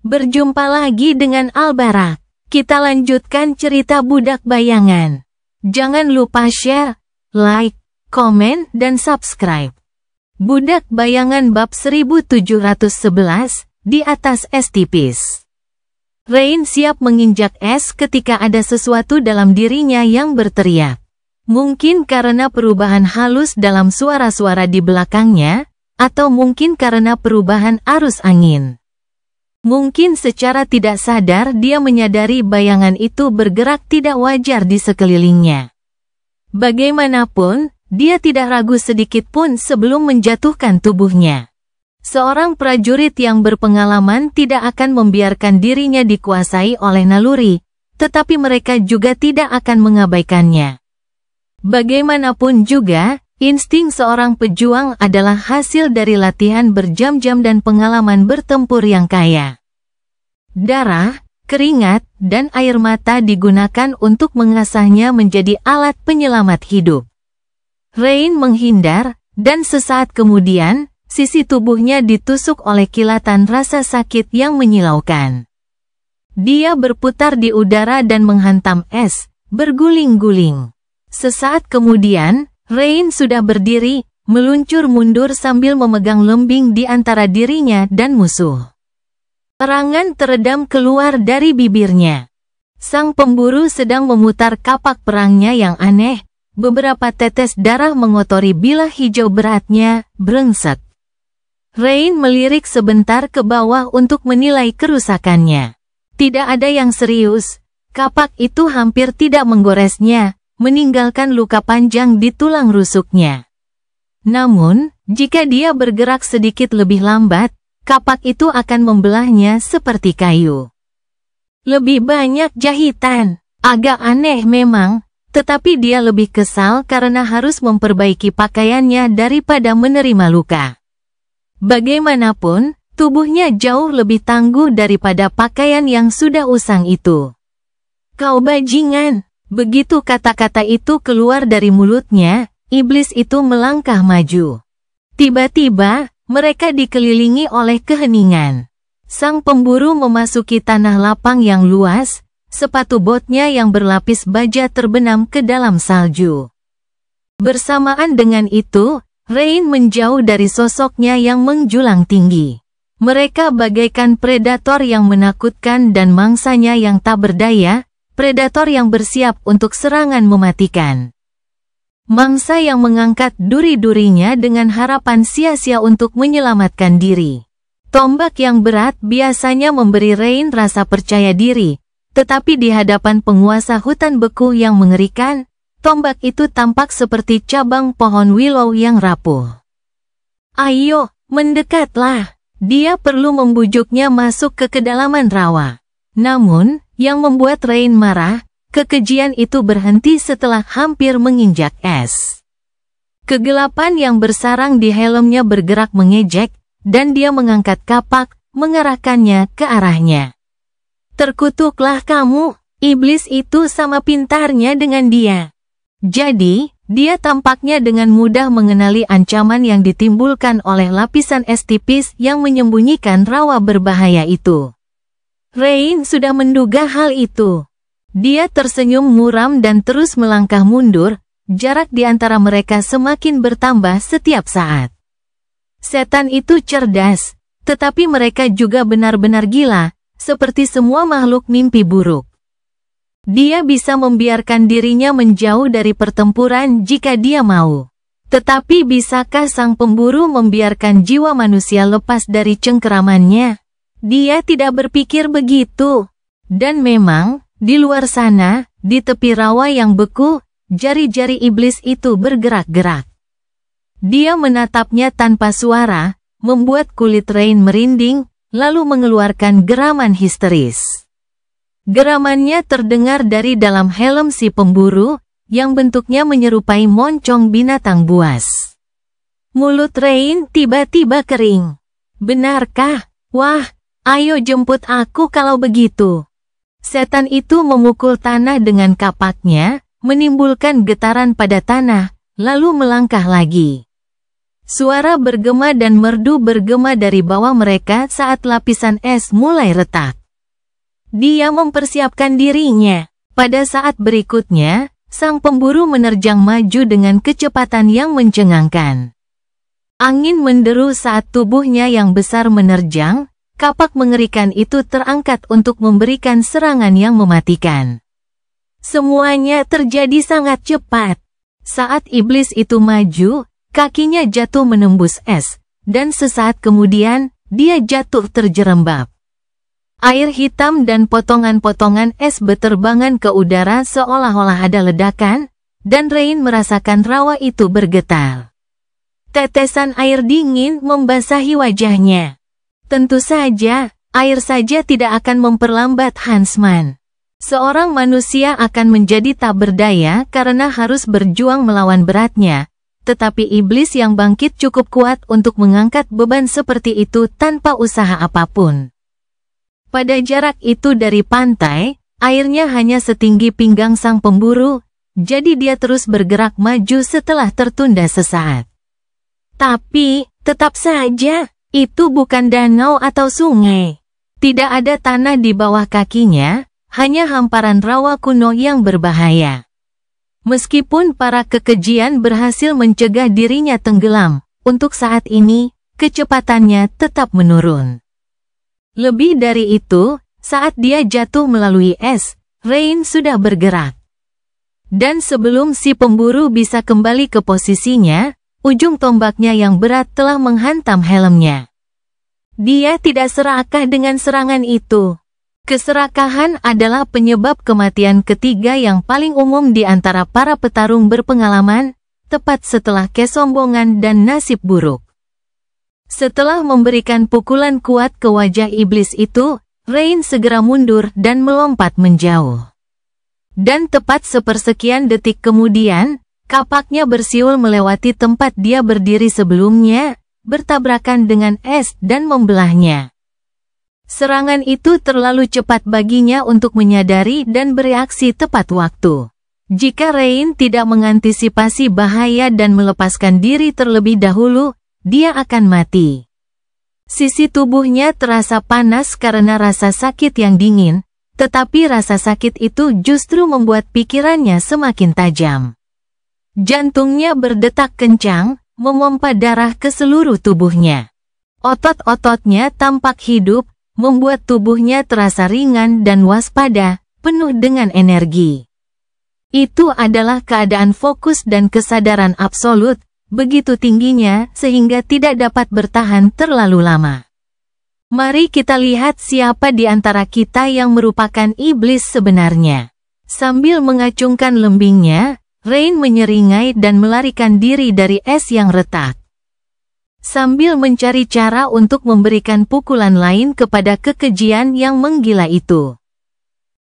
Berjumpa lagi dengan Albarak. Kita lanjutkan cerita Budak Bayangan. Jangan lupa share, like, komen, dan subscribe. Budak Bayangan bab 1711, di atas es tipis. Rain siap menginjak es ketika ada sesuatu dalam dirinya yang berteriak. Mungkin karena perubahan halus dalam suara-suara di belakangnya, atau mungkin karena perubahan arus angin. Mungkin secara tidak sadar dia menyadari bayangan itu bergerak tidak wajar di sekelilingnya. Bagaimanapun, dia tidak ragu sedikit pun sebelum menjatuhkan tubuhnya. Seorang prajurit yang berpengalaman tidak akan membiarkan dirinya dikuasai oleh naluri, tetapi mereka juga tidak akan mengabaikannya. Bagaimanapun juga, insting seorang pejuang adalah hasil dari latihan berjam-jam dan pengalaman bertempur yang kaya. Darah, keringat, dan air mata digunakan untuk mengasahnya menjadi alat penyelamat hidup. Rain menghindar, dan sesaat kemudian, sisi tubuhnya ditusuk oleh kilatan rasa sakit yang menyilaukan. Dia berputar di udara dan menghantam es, berguling-guling. Sesaat kemudian, Rain sudah berdiri, meluncur mundur sambil memegang lembing di antara dirinya dan musuh. Erangan teredam keluar dari bibirnya. Sang pemburu sedang memutar kapak perangnya yang aneh, beberapa tetes darah mengotori bilah hijau beratnya, brengsek. Rain melirik sebentar ke bawah untuk menilai kerusakannya. Tidak ada yang serius, kapak itu hampir tidak menggoresnya, meninggalkan luka panjang di tulang rusuknya. Namun, jika dia bergerak sedikit lebih lambat, kapak itu akan membelahnya seperti kayu. Lebih banyak jahitan, agak aneh memang, tetapi dia lebih kesal karena harus memperbaiki pakaiannya daripada menerima luka. Bagaimanapun, tubuhnya jauh lebih tangguh daripada pakaian yang sudah usang itu. Kau bajingan! Begitu kata-kata itu keluar dari mulutnya, iblis itu melangkah maju. Tiba-tiba, mereka dikelilingi oleh keheningan. Sang pemburu memasuki tanah lapang yang luas, sepatu botnya yang berlapis baja terbenam ke dalam salju. Bersamaan dengan itu, Rain menjauh dari sosoknya yang menjulang tinggi. Mereka bagaikan predator yang menakutkan dan mangsanya yang tak berdaya, predator yang bersiap untuk serangan mematikan. Mangsa yang mengangkat duri-durinya dengan harapan sia-sia untuk menyelamatkan diri. Tombak yang berat biasanya memberi Rain rasa percaya diri, tetapi di hadapan penguasa hutan beku yang mengerikan, tombak itu tampak seperti cabang pohon willow yang rapuh. Ayo, mendekatlah. Dia perlu membujuknya masuk ke kedalaman rawa. Namun, yang membuat Rain marah, kekejian itu berhenti setelah hampir menginjak es. Kegelapan yang bersarang di helmnya bergerak mengejek, dan dia mengangkat kapak, mengarahkannya ke arahnya. Terkutuklah kamu, iblis itu sama pintarnya dengan dia. Jadi, dia tampaknya dengan mudah mengenali ancaman yang ditimbulkan oleh lapisan es tipis yang menyembunyikan rawa berbahaya itu. Rain sudah menduga hal itu. Dia tersenyum muram dan terus melangkah mundur, jarak di antara mereka semakin bertambah setiap saat. Setan itu cerdas, tetapi mereka juga benar-benar gila, seperti semua makhluk mimpi buruk. Dia bisa membiarkan dirinya menjauh dari pertempuran jika dia mau. Tetapi bisakah sang pemburu membiarkan jiwa manusia lepas dari cengkeramannya? Dia tidak berpikir begitu. Dan memang, di luar sana, di tepi rawa yang beku, jari-jari iblis itu bergerak-gerak. Dia menatapnya tanpa suara, membuat kulit Rain merinding, lalu mengeluarkan geraman histeris. Geramannya terdengar dari dalam helm si pemburu, yang bentuknya menyerupai moncong binatang buas. Mulut Rain tiba-tiba kering. Benarkah? Wah! Ayo jemput aku kalau begitu. Setan itu memukul tanah dengan kapaknya, menimbulkan getaran pada tanah, lalu melangkah lagi. Suara bergema dan merdu bergema dari bawah mereka saat lapisan es mulai retak. Dia mempersiapkan dirinya. Pada saat berikutnya, sang pemburu menerjang maju dengan kecepatan yang mencengangkan. Angin menderu saat tubuhnya yang besar menerjang, kapak mengerikan itu terangkat untuk memberikan serangan yang mematikan. Semuanya terjadi sangat cepat. Saat iblis itu maju, kakinya jatuh menembus es, dan sesaat kemudian, dia jatuh terjerembab. Air hitam dan potongan-potongan es beterbangan ke udara seolah-olah ada ledakan, dan Rain merasakan rawa itu bergetar. Tetesan air dingin membasahi wajahnya. Tentu saja, air saja tidak akan memperlambat Huntsman. Seorang manusia akan menjadi tak berdaya karena harus berjuang melawan beratnya, tetapi iblis yang bangkit cukup kuat untuk mengangkat beban seperti itu tanpa usaha apapun. Pada jarak itu dari pantai, airnya hanya setinggi pinggang sang pemburu, jadi dia terus bergerak maju setelah tertunda sesaat. Tapi, tetap saja, itu bukan danau atau sungai. Tidak ada tanah di bawah kakinya, hanya hamparan rawa kuno yang berbahaya. Meskipun para kekejian berhasil mencegah dirinya tenggelam, untuk saat ini, kecepatannya tetap menurun. Lebih dari itu, saat dia jatuh melalui es, Rain sudah bergerak. Dan sebelum si pemburu bisa kembali ke posisinya, ujung tombaknya yang berat telah menghantam helmnya. Dia tidak serakah dengan serangan itu. Keserakahan adalah penyebab kematian ketiga yang paling umum di antara para petarung berpengalaman, tepat setelah kesombongan dan nasib buruk. Setelah memberikan pukulan kuat ke wajah iblis itu, Rain segera mundur dan melompat menjauh. Dan tepat sepersekian detik kemudian, kapaknya bersiul melewati tempat dia berdiri sebelumnya, bertabrakan dengan es dan membelahnya. Serangan itu terlalu cepat baginya untuk menyadari dan bereaksi tepat waktu. Jika Rain tidak mengantisipasi bahaya dan melepaskan diri terlebih dahulu, dia akan mati. Sisi tubuhnya terasa panas karena rasa sakit yang dingin, tetapi rasa sakit itu justru membuat pikirannya semakin tajam. Jantungnya berdetak kencang, memompa darah ke seluruh tubuhnya. Otot-ototnya tampak hidup, membuat tubuhnya terasa ringan dan waspada, penuh dengan energi. Itu adalah keadaan fokus dan kesadaran absolut, begitu tingginya sehingga tidak dapat bertahan terlalu lama. Mari kita lihat siapa di antara kita yang merupakan iblis sebenarnya. Sambil mengacungkan lembingnya, Rain menyeringai dan melarikan diri dari es yang retak. Sambil mencari cara untuk memberikan pukulan lain kepada kekejian yang menggila itu.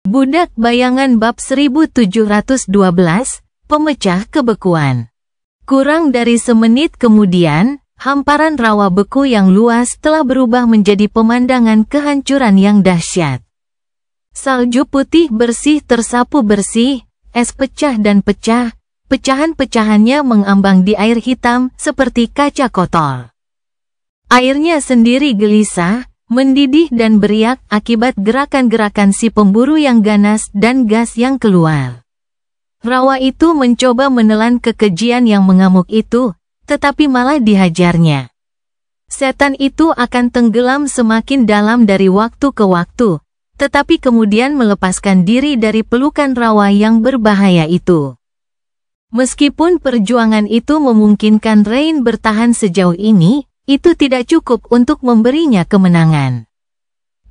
Budak Bayangan bab 1712, Pemecah Kebekuan. Kurang dari semenit kemudian, hamparan rawa beku yang luas telah berubah menjadi pemandangan kehancuran yang dahsyat. Salju putih bersih tersapu bersih, es pecah dan pecah, pecahan-pecahannya mengambang di air hitam seperti kaca kotor. Airnya sendiri gelisah, mendidih dan beriak akibat gerakan-gerakan si pemburu yang ganas dan gas yang keluar. Rawa itu mencoba menelan kekejian yang mengamuk itu, tetapi malah dihajarnya. Setan itu akan tenggelam semakin dalam dari waktu ke waktu, tetapi kemudian melepaskan diri dari pelukan rawa yang berbahaya itu. Meskipun perjuangan itu memungkinkan Rain bertahan sejauh ini, itu tidak cukup untuk memberinya kemenangan.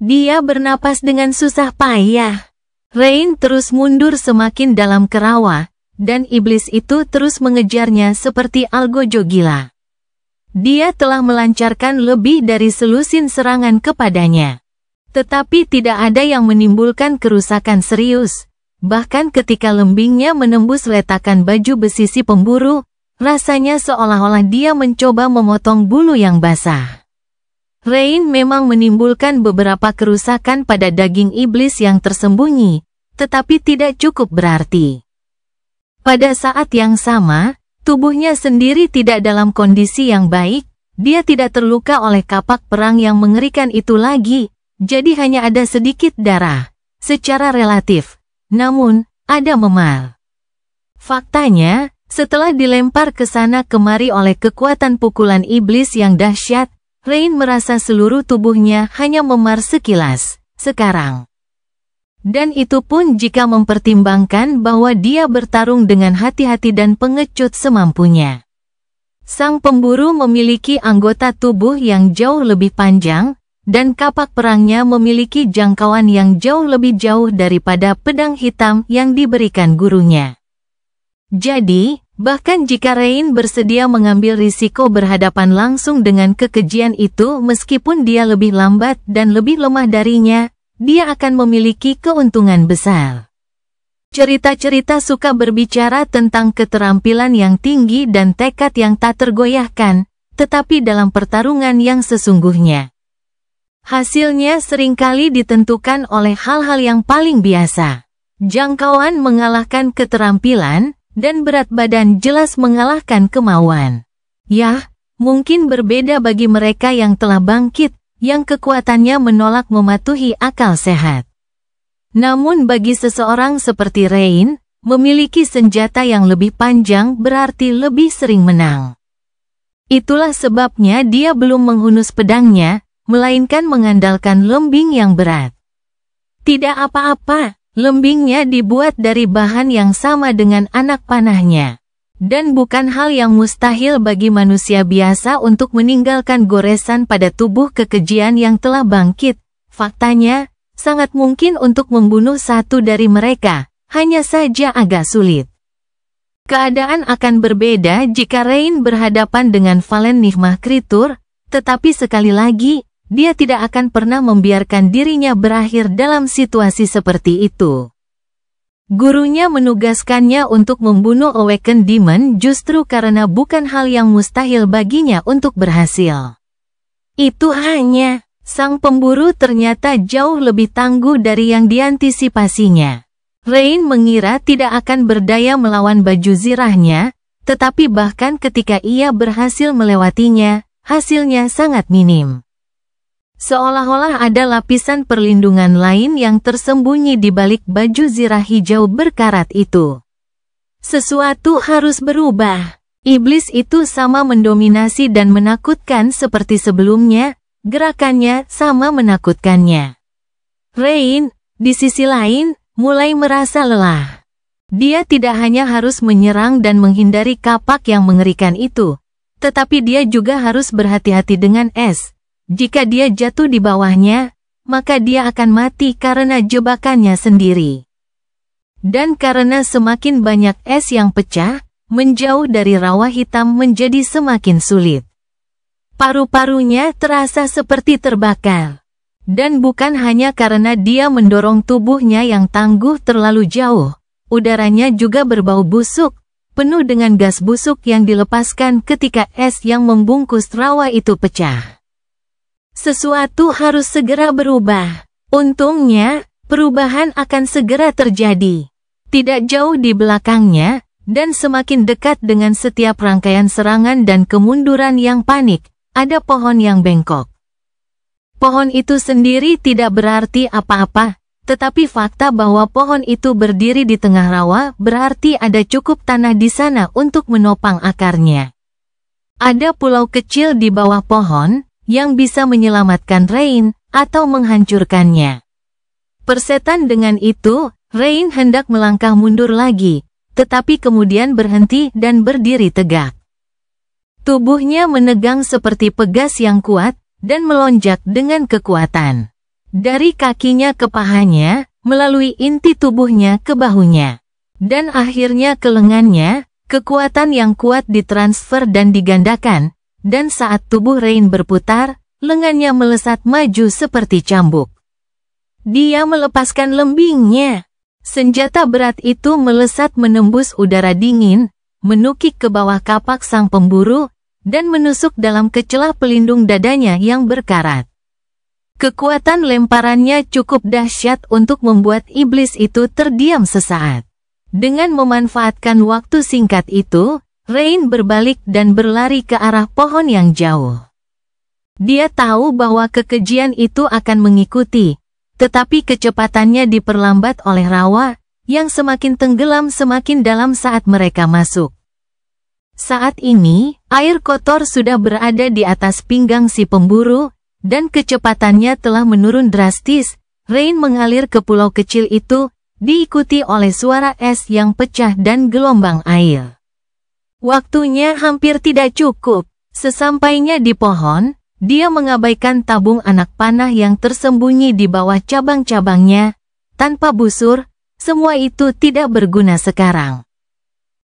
Dia bernapas dengan susah payah. Rain terus mundur semakin dalam ke rawa, dan iblis itu terus mengejarnya seperti algojo gila. Dia telah melancarkan lebih dari selusin serangan kepadanya. Tetapi tidak ada yang menimbulkan kerusakan serius. Bahkan ketika lembingnya menembus letakan baju besi si pemburu, rasanya seolah-olah dia mencoba memotong bulu yang basah. Rain memang menimbulkan beberapa kerusakan pada daging iblis yang tersembunyi, tetapi tidak cukup berarti. Pada saat yang sama, Tubuhnya sendiri tidak dalam kondisi yang baik, dia tidak terluka oleh kapak perang yang mengerikan itu lagi, jadi hanya ada sedikit darah, secara relatif, namun, ada memar. Faktanya, setelah dilempar ke sana kemari oleh kekuatan pukulan iblis yang dahsyat, Rain merasa seluruh tubuhnya hanya memar sekilas, sekarang. Dan itu pun jika mempertimbangkan bahwa dia bertarung dengan hati-hati dan pengecut semampunya. Sang pemburu memiliki anggota tubuh yang jauh lebih panjang, dan kapak perangnya memiliki jangkauan yang jauh lebih jauh daripada pedang hitam yang diberikan gurunya. Jadi, bahkan jika Rain bersedia mengambil risiko berhadapan langsung dengan kekejian itu meskipun dia lebih lambat dan lebih lemah darinya, dia akan memiliki keuntungan besar. Cerita-cerita suka berbicara tentang keterampilan yang tinggi dan tekad yang tak tergoyahkan, tetapi dalam pertarungan yang sesungguhnya, hasilnya seringkali ditentukan oleh hal-hal yang paling biasa. Jangkauan mengalahkan keterampilan, dan berat badan jelas mengalahkan kemauan. Yah, mungkin berbeda bagi mereka yang telah bangkit, yang kekuatannya menolak mematuhi akal sehat. Namun bagi seseorang seperti Rain, memiliki senjata yang lebih panjang berarti lebih sering menang. Itulah sebabnya dia belum menghunus pedangnya, melainkan mengandalkan lembing yang berat. Tidak apa-apa, lembingnya dibuat dari bahan yang sama dengan anak panahnya. Dan bukan hal yang mustahil bagi manusia biasa untuk meninggalkan goresan pada tubuh kekejian yang telah bangkit. Faktanya, sangat mungkin untuk membunuh satu dari mereka, hanya saja agak sulit. Keadaan akan berbeda jika Rain berhadapan dengan Valen Nigma Kritur, tetapi sekali lagi, dia tidak akan pernah membiarkan dirinya berakhir dalam situasi seperti itu. Gurunya menugaskannya untuk membunuh Awakened Demon justru karena bukan hal yang mustahil baginya untuk berhasil. Itu hanya, sang pemburu ternyata jauh lebih tangguh dari yang diantisipasinya. Rain mengira tidak akan berdaya melawan baju zirahnya, tetapi bahkan ketika ia berhasil melewatinya, hasilnya sangat minim. Seolah-olah ada lapisan perlindungan lain yang tersembunyi di balik baju zirah hijau berkarat itu. Sesuatu harus berubah. Iblis itu sama mendominasi dan menakutkan seperti sebelumnya, gerakannya sama menakutkannya. Rain, di sisi lain, mulai merasa lelah. Dia tidak hanya harus menyerang dan menghindari kapak yang mengerikan itu, tetapi dia juga harus berhati-hati dengan es. Jika dia jatuh di bawahnya, maka dia akan mati karena jebakannya sendiri. Dan karena semakin banyak es yang pecah, menjauh dari rawa hitam menjadi semakin sulit. Paru-parunya terasa seperti terbakar. Dan bukan hanya karena dia mendorong tubuhnya yang tangguh terlalu jauh, udaranya juga berbau busuk, penuh dengan gas busuk yang dilepaskan ketika es yang membungkus rawa itu pecah. Sesuatu harus segera berubah. Untungnya, perubahan akan segera terjadi. Tidak jauh di belakangnya, dan semakin dekat dengan setiap rangkaian serangan dan kemunduran yang panik, ada pohon yang bengkok. Pohon itu sendiri tidak berarti apa-apa, tetapi fakta bahwa pohon itu berdiri di tengah rawa berarti ada cukup tanah di sana untuk menopang akarnya. Ada pulau kecil di bawah pohon, yang bisa menyelamatkan Rain, atau menghancurkannya. Persetan dengan itu, Rain hendak melangkah mundur lagi, tetapi kemudian berhenti dan berdiri tegak. Tubuhnya menegang seperti pegas yang kuat, dan melonjak dengan kekuatan. Dari kakinya ke pahanya, melalui inti tubuhnya ke bahunya. Dan akhirnya ke lengannya, kekuatan yang kuat ditransfer dan digandakan, dan saat tubuh Rain berputar, lengannya melesat maju seperti cambuk. Dia melepaskan lembingnya. Senjata berat itu melesat menembus udara dingin, menukik ke bawah kapak sang pemburu, dan menusuk dalam celah pelindung dadanya yang berkarat. Kekuatan lemparannya cukup dahsyat untuk membuat iblis itu terdiam sesaat. Dengan memanfaatkan waktu singkat itu, Rain berbalik dan berlari ke arah pohon yang jauh. Dia tahu bahwa kekejian itu akan mengikuti, tetapi kecepatannya diperlambat oleh rawa, yang semakin tenggelam semakin dalam saat mereka masuk. Saat ini, air kotor sudah berada di atas pinggang si pemburu, dan kecepatannya telah menurun drastis. Rain mengalir ke pulau kecil itu, diikuti oleh suara es yang pecah dan gelombang air. Waktunya hampir tidak cukup. Sesampainya di pohon, dia mengabaikan tabung anak panah yang tersembunyi di bawah cabang-cabangnya. Tanpa busur, semua itu tidak berguna sekarang.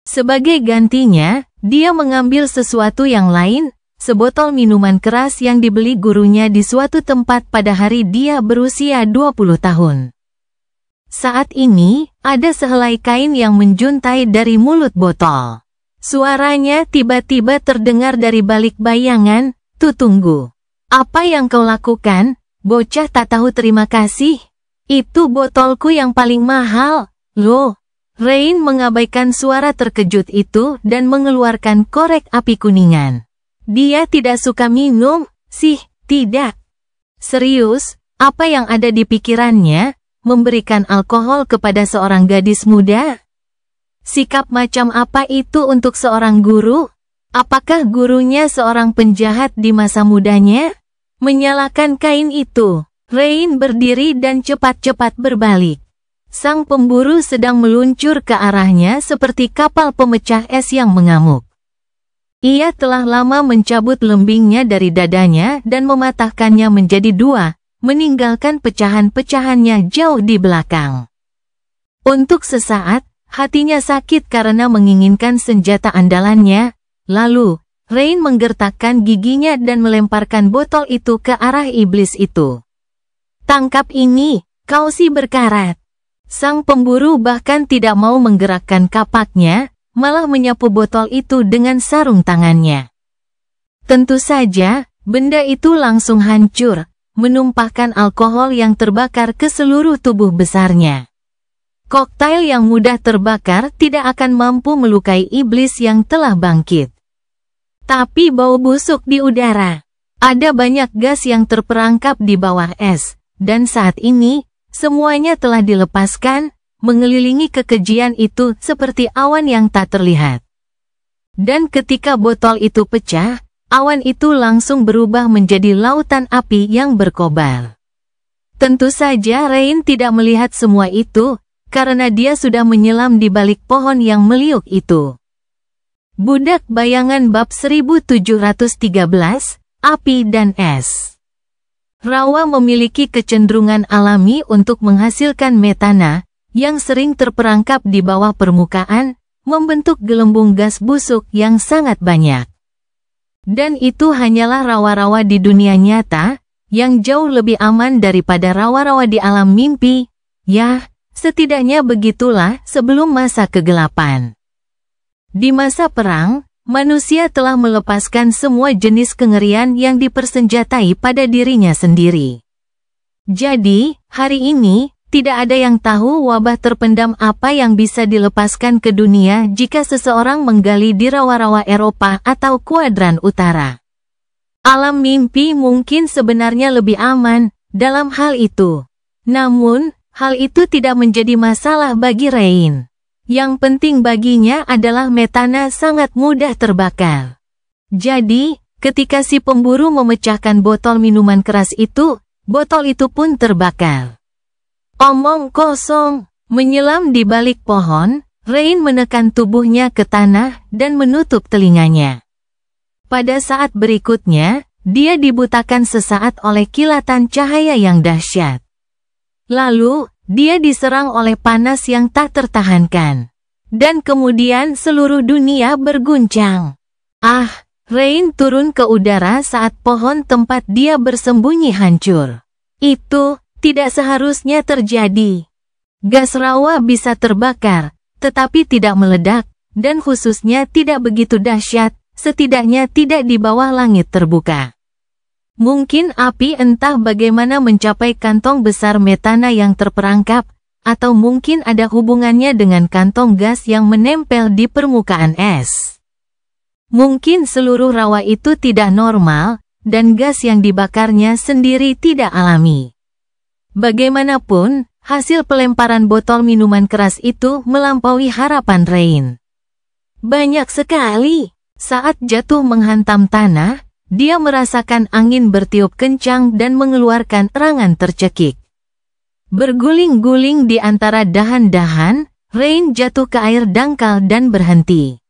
Sebagai gantinya, dia mengambil sesuatu yang lain, sebotol minuman keras yang dibeli gurunya di suatu tempat pada hari dia berusia 20 tahun. Saat ini, ada sehelai kain yang menjuntai dari mulut botol. Suaranya tiba-tiba terdengar dari balik bayangan. Tunggu. Apa yang kau lakukan, bocah tak tahu terima kasih? Itu botolku yang paling mahal, loh. Rain mengabaikan suara terkejut itu dan mengeluarkan korek api kuningan. Dia tidak suka minum, sih, tidak. Serius, apa yang ada di pikirannya, memberikan alkohol kepada seorang gadis muda? Sikap macam apa itu untuk seorang guru? Apakah gurunya seorang penjahat di masa mudanya? Menyalakan kain itu, Rain berdiri dan cepat-cepat berbalik. Sang pemburu sedang meluncur ke arahnya seperti kapal pemecah es yang mengamuk. Ia telah lama mencabut lembingnya dari dadanya dan mematahkannya menjadi dua, meninggalkan pecahan-pecahannya jauh di belakang. Untuk sesaat, hatinya sakit karena menginginkan senjata andalannya. Lalu, Rain menggertakkan giginya dan melemparkan botol itu ke arah iblis itu. Tangkap ini, kau si berkarat. Sang pemburu bahkan tidak mau menggerakkan kapaknya, malah menyapu botol itu dengan sarung tangannya. Tentu saja, benda itu langsung hancur, menumpahkan alkohol yang terbakar ke seluruh tubuh besarnya. Koktail yang mudah terbakar tidak akan mampu melukai iblis yang telah bangkit. Tapi bau busuk di udara. Ada banyak gas yang terperangkap di bawah es, dan saat ini, semuanya telah dilepaskan, mengelilingi kekejian itu seperti awan yang tak terlihat. Dan ketika botol itu pecah, awan itu langsung berubah menjadi lautan api yang berkobar. Tentu saja Rain tidak melihat semua itu, karena dia sudah menyelam di balik pohon yang meliuk itu. Budak Bayangan bab 1713, Api dan Es. Rawa memiliki kecenderungan alami untuk menghasilkan metana, yang sering terperangkap di bawah permukaan, membentuk gelembung gas busuk yang sangat banyak. Dan itu hanyalah rawa-rawa di dunia nyata, yang jauh lebih aman daripada rawa-rawa di alam mimpi. Ya, setidaknya begitulah sebelum masa kegelapan. Di masa perang, manusia telah melepaskan semua jenis kengerian yang dipersenjatai pada dirinya sendiri. Jadi, hari ini, tidak ada yang tahu wabah terpendam apa yang bisa dilepaskan ke dunia jika seseorang menggali di rawa-rawa Eropa atau kuadran utara. Alam mimpi mungkin sebenarnya lebih aman dalam hal itu. Namun, hal itu tidak menjadi masalah bagi Rain. Yang penting baginya adalah metana sangat mudah terbakar. Jadi, ketika si pemburu memecahkan botol minuman keras itu, botol itu pun terbakar. Omong kosong, menyelam di balik pohon, Rain menekan tubuhnya ke tanah dan menutup telinganya. Pada saat berikutnya, dia dibutakan sesaat oleh kilatan cahaya yang dahsyat. Lalu, dia diserang oleh panas yang tak tertahankan. Dan kemudian seluruh dunia berguncang. Rain turun ke udara saat pohon tempat dia bersembunyi hancur. Itu tidak seharusnya terjadi. Gas rawa bisa terbakar, tetapi tidak meledak, dan khususnya tidak begitu dahsyat, setidaknya tidak di bawah langit terbuka. Mungkin api entah bagaimana mencapai kantong besar metana yang terperangkap, atau mungkin ada hubungannya dengan kantong gas yang menempel di permukaan es. Mungkin seluruh rawa itu tidak normal, dan gas yang dibakarnya sendiri tidak alami. Bagaimanapun, hasil pelemparan botol minuman keras itu melampaui harapan Rain. Banyak sekali. Saat jatuh menghantam tanah, dia merasakan angin bertiup kencang dan mengeluarkan erangan tercekik. Berguling-guling di antara dahan-dahan, Rain jatuh ke air dangkal dan berhenti.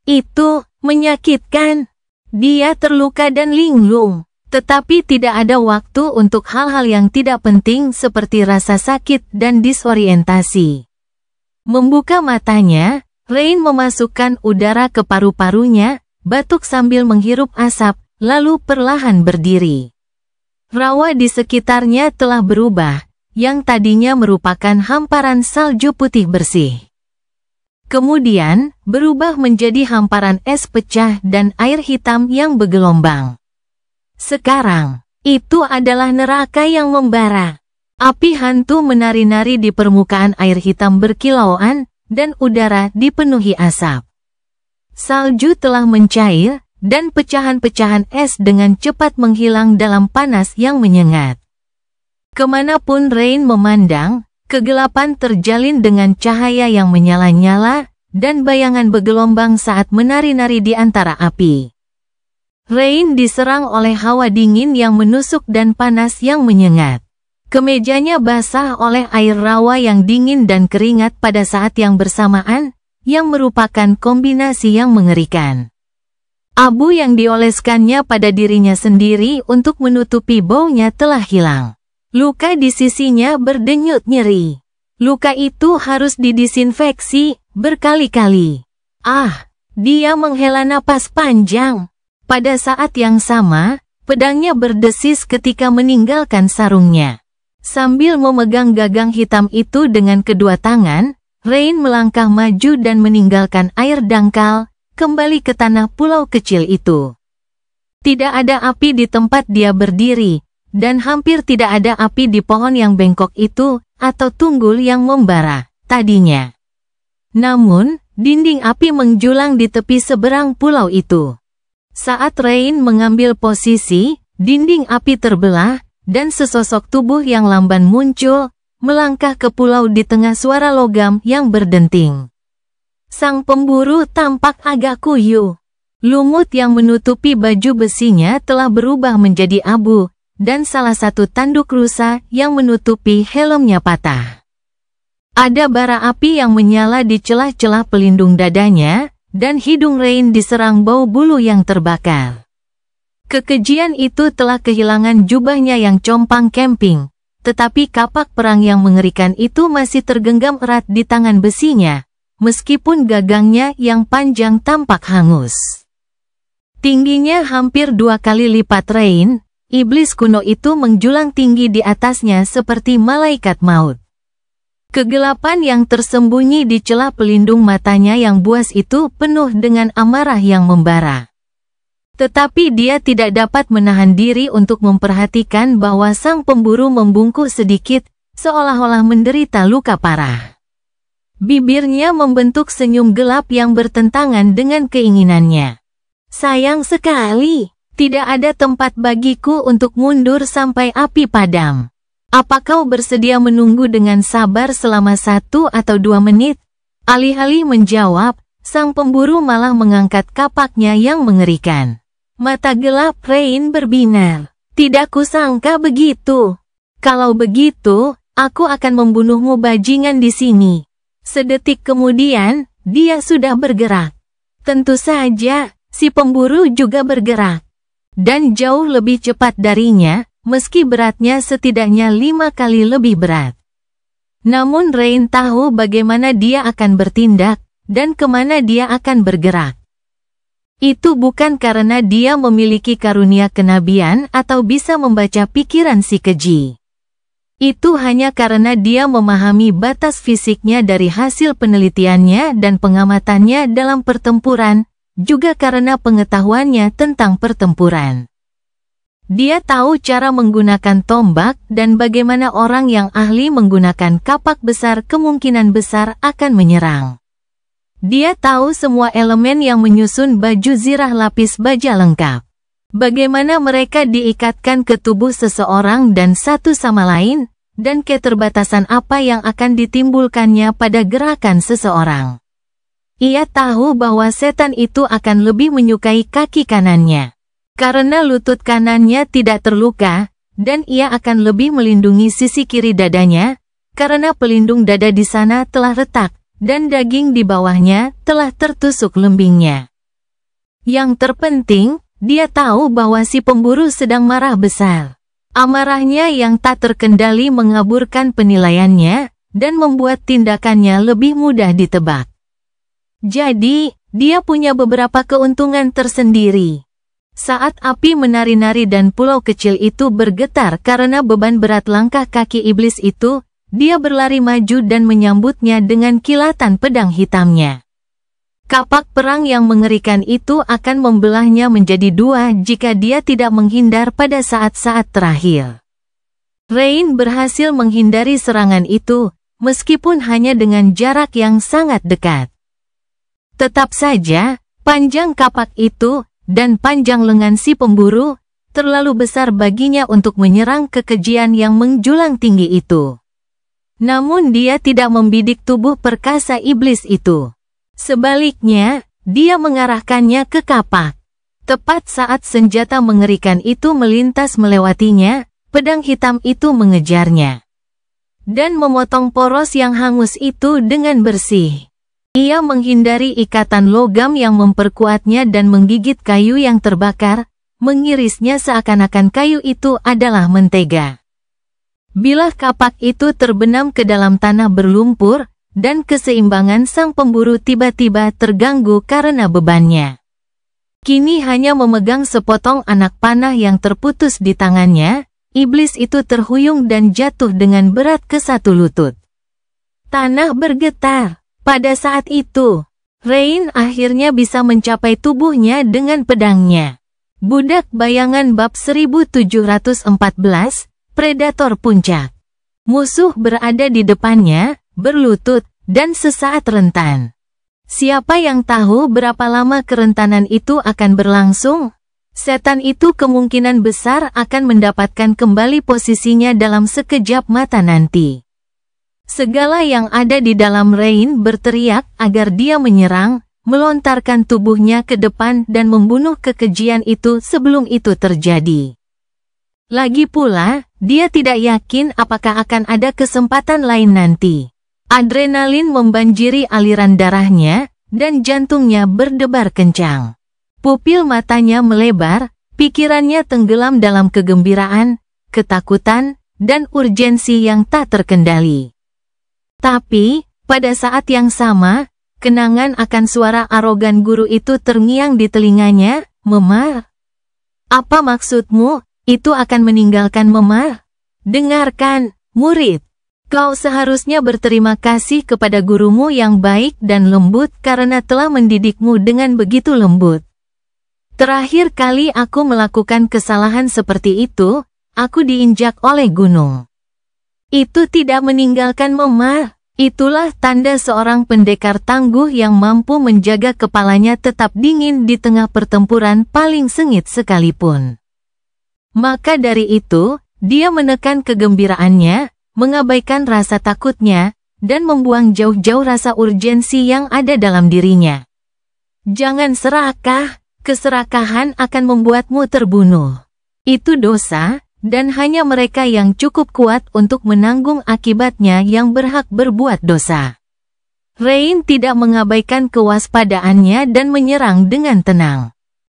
Itu menyakitkan. Dia terluka dan linglung, tetapi tidak ada waktu untuk hal-hal yang tidak penting seperti rasa sakit dan disorientasi. Membuka matanya, Rain memasukkan udara ke paru-parunya, batuk sambil menghirup asap, lalu perlahan berdiri. Rawa di sekitarnya telah berubah, yang tadinya merupakan hamparan salju putih bersih. Kemudian, berubah menjadi hamparan es pecah dan air hitam yang bergelombang. Sekarang, itu adalah neraka yang membara. Api hantu menari-nari di permukaan air hitam berkilauan, dan udara dipenuhi asap. Salju telah mencair, dan pecahan-pecahan es dengan cepat menghilang dalam panas yang menyengat. Kemanapun Rain memandang, kegelapan terjalin dengan cahaya yang menyala-nyala, dan bayangan bergelombang saat menari-nari di antara api. Rain diserang oleh hawa dingin yang menusuk dan panas yang menyengat. Kemejanya basah oleh air rawa yang dingin dan keringat pada saat yang bersamaan, yang merupakan kombinasi yang mengerikan. Abu yang dioleskannya pada dirinya sendiri untuk menutupi baunya telah hilang. Luka di sisinya berdenyut nyeri. Luka itu harus didisinfeksi berkali-kali. Dia menghela napas panjang. Pada saat yang sama, pedangnya berdesis ketika meninggalkan sarungnya. Sambil memegang gagang hitam itu dengan kedua tangan, Rain melangkah maju dan meninggalkan air dangkal, kembali ke tanah pulau kecil itu. Tidak ada api di tempat dia berdiri, dan hampir tidak ada api di pohon yang bengkok itu, atau tunggul yang membara, tadinya. Namun, dinding api menjulang di tepi seberang pulau itu. Saat Rain mengambil posisi, dinding api terbelah, dan sesosok tubuh yang lamban muncul, melangkah ke pulau di tengah suara logam yang berdenting. Sang pemburu tampak agak kuyuh. Lumut yang menutupi baju besinya telah berubah menjadi abu, dan salah satu tanduk rusa yang menutupi helmnya patah. Ada bara api yang menyala di celah-celah pelindung dadanya, dan hidung Rain diserang bau bulu yang terbakar. Kekejian itu telah kehilangan jubahnya yang compang camping, tetapi kapak perang yang mengerikan itu masih tergenggam erat di tangan besinya, meskipun gagangnya yang panjang tampak hangus. Tingginya hampir 2 kali lipat Rain, iblis kuno itu menjulang tinggi di atasnya seperti malaikat maut. Kegelapan yang tersembunyi di celah pelindung matanya yang buas itu penuh dengan amarah yang membara. Tetapi dia tidak dapat menahan diri untuk memperhatikan bahwa sang pemburu membungkuk sedikit, seolah-olah menderita luka parah. Bibirnya membentuk senyum gelap yang bertentangan dengan keinginannya. Sayang sekali, tidak ada tempat bagiku untuk mundur sampai api padam. Apa kau bersedia menunggu dengan sabar selama 1 atau 2 menit? Alih-alih menjawab, sang pemburu malah mengangkat kapaknya yang mengerikan. Mata gelap Rain berbinar. Tidak kusangka begitu. Kalau begitu, aku akan membunuhmu bajingan di sini. Sedetik kemudian, dia sudah bergerak. Tentu saja, si pemburu juga bergerak. Dan jauh lebih cepat darinya, meski beratnya setidaknya 5 kali lebih berat. Namun Rain tahu bagaimana dia akan bertindak, dan kemana dia akan bergerak. Itu bukan karena dia memiliki karunia kenabian atau bisa membaca pikiran si keji. Itu hanya karena dia memahami batas fisiknya dari hasil penelitiannya dan pengamatannya dalam pertempuran, juga karena pengetahuannya tentang pertempuran. Dia tahu cara menggunakan tombak dan bagaimana orang yang ahli menggunakan kapak besar kemungkinan besar akan menyerang. Dia tahu semua elemen yang menyusun baju zirah lapis baja lengkap. Bagaimana mereka diikatkan ke tubuh seseorang dan satu sama lain, dan keterbatasan apa yang akan ditimbulkannya pada gerakan seseorang. Ia tahu bahwa setan itu akan lebih menyukai kaki kanannya. Karena lutut kanannya tidak terluka, dan ia akan lebih melindungi sisi kiri dadanya, karena pelindung dada di sana telah retak, dan daging di bawahnya telah tertusuk lembingnya. Yang terpenting, dia tahu bahwa si pemburu sedang marah besar. Amarahnya yang tak terkendali mengaburkan penilaiannya, dan membuat tindakannya lebih mudah ditebak. Jadi, dia punya beberapa keuntungan tersendiri. Saat api menari-nari dan pulau kecil itu bergetar karena beban berat langkah kaki iblis itu, dia berlari maju dan menyambutnya dengan kilatan pedang hitamnya. Kapak perang yang mengerikan itu akan membelahnya menjadi dua jika dia tidak menghindar pada saat-saat terakhir. Rain berhasil menghindari serangan itu, meskipun hanya dengan jarak yang sangat dekat. Tetap saja, panjang kapak itu, dan panjang lengan si pemburu, terlalu besar baginya untuk menyerang kekejian yang menjulang tinggi itu. Namun dia tidak membidik tubuh perkasa iblis itu. Sebaliknya, dia mengarahkannya ke kapak. Tepat saat senjata mengerikan itu melintas melewatinya, pedang hitam itu mengejarnya. Dan memotong poros yang hangus itu dengan bersih. Ia menghindari ikatan logam yang memperkuatnya dan menggigit kayu yang terbakar, mengirisnya seakan-akan kayu itu adalah mentega. Bilah kapak itu terbenam ke dalam tanah berlumpur, dan keseimbangan sang pemburu tiba-tiba terganggu karena bebannya. Kini hanya memegang sepotong anak panah yang terputus di tangannya, iblis itu terhuyung dan jatuh dengan berat ke satu lutut. Tanah bergetar. Pada saat itu, Rain akhirnya bisa mencapai tubuhnya dengan pedangnya. Budak Bayangan bab 1714, Predator Puncak. Musuh berada di depannya, berlutut, dan sesaat rentan. Siapa yang tahu berapa lama kerentanan itu akan berlangsung? Setan itu kemungkinan besar akan mendapatkan kembali posisinya dalam sekejap mata nanti. Segala yang ada di dalam Rain berteriak agar dia menyerang, melontarkan tubuhnya ke depan dan membunuh kekejian itu sebelum itu terjadi. Lagi pula, dia tidak yakin apakah akan ada kesempatan lain nanti. Adrenalin membanjiri aliran darahnya, dan jantungnya berdebar kencang. Pupil matanya melebar, pikirannya tenggelam dalam kegembiraan, ketakutan, dan urgensi yang tak terkendali. Tapi, pada saat yang sama, kenangan akan suara arogan guru itu terngiang di telinganya, "Memar? Apa maksudmu, itu akan meninggalkan Memar? Dengarkan, murid. Kau seharusnya berterima kasih kepada gurumu yang baik dan lembut karena telah mendidikmu dengan begitu lembut. Terakhir kali aku melakukan kesalahan seperti itu, aku diinjak oleh gunung. Itu tidak meninggalkan Memar. Itulah tanda seorang pendekar tangguh yang mampu menjaga kepalanya tetap dingin di tengah pertempuran paling sengit sekalipun." Maka dari itu, dia menekan kegembiraannya, mengabaikan rasa takutnya, dan membuang jauh-jauh rasa urgensi yang ada dalam dirinya. Jangan serakah, keserakahan akan membuatmu terbunuh. Itu dosa, dan hanya mereka yang cukup kuat untuk menanggung akibatnya yang berhak berbuat dosa. Rain tidak mengabaikan kewaspadaannya dan menyerang dengan tenang.